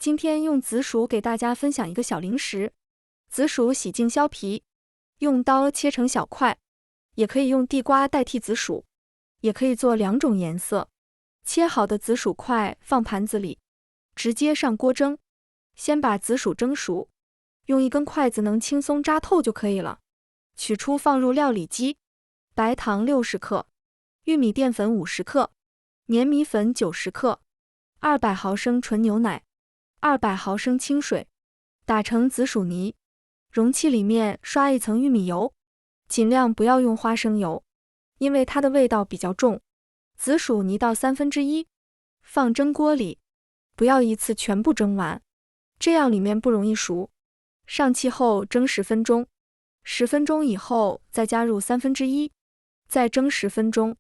今天用紫薯给大家分享一个小零食。紫薯洗净削皮，用刀切成小块，也可以用地瓜代替紫薯，也可以做2种颜色。切好的紫薯块放盘子里，直接上锅蒸。先把紫薯蒸熟，用一根筷子能轻松扎透就可以了。取出放入料理机，白糖60克，玉米淀粉50克，粘米粉90克，200毫升纯牛奶，200毫升清水，打成紫薯泥。容器里面刷一层玉米油，尽量不要用花生油，因为它的味道比较重。紫薯泥倒1/3，放蒸锅里，不要一次全部蒸完，这样里面不容易熟。上气后蒸10分钟，10分钟以后再加入1/3，再蒸10分钟，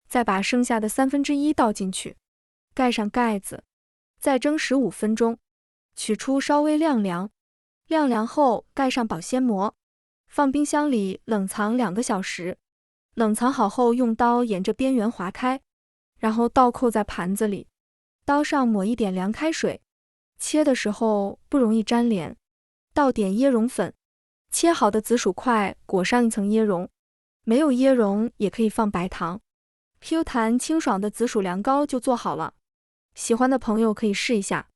再把剩下的1/3倒进去，盖上盖子，再蒸15分钟，取出稍微晾凉。晾凉后盖上保鲜膜，放冰箱里冷藏2个小时。冷藏好后用刀沿着边缘划开，然后倒扣在盘子里，刀上抹一点凉开水，切的时候不容易粘连。倒点椰蓉粉，切好的紫薯块裹上一层椰蓉，没有椰蓉也可以放白糖。Q 弹清爽的紫薯凉糕就做好了，喜欢的朋友可以试一下。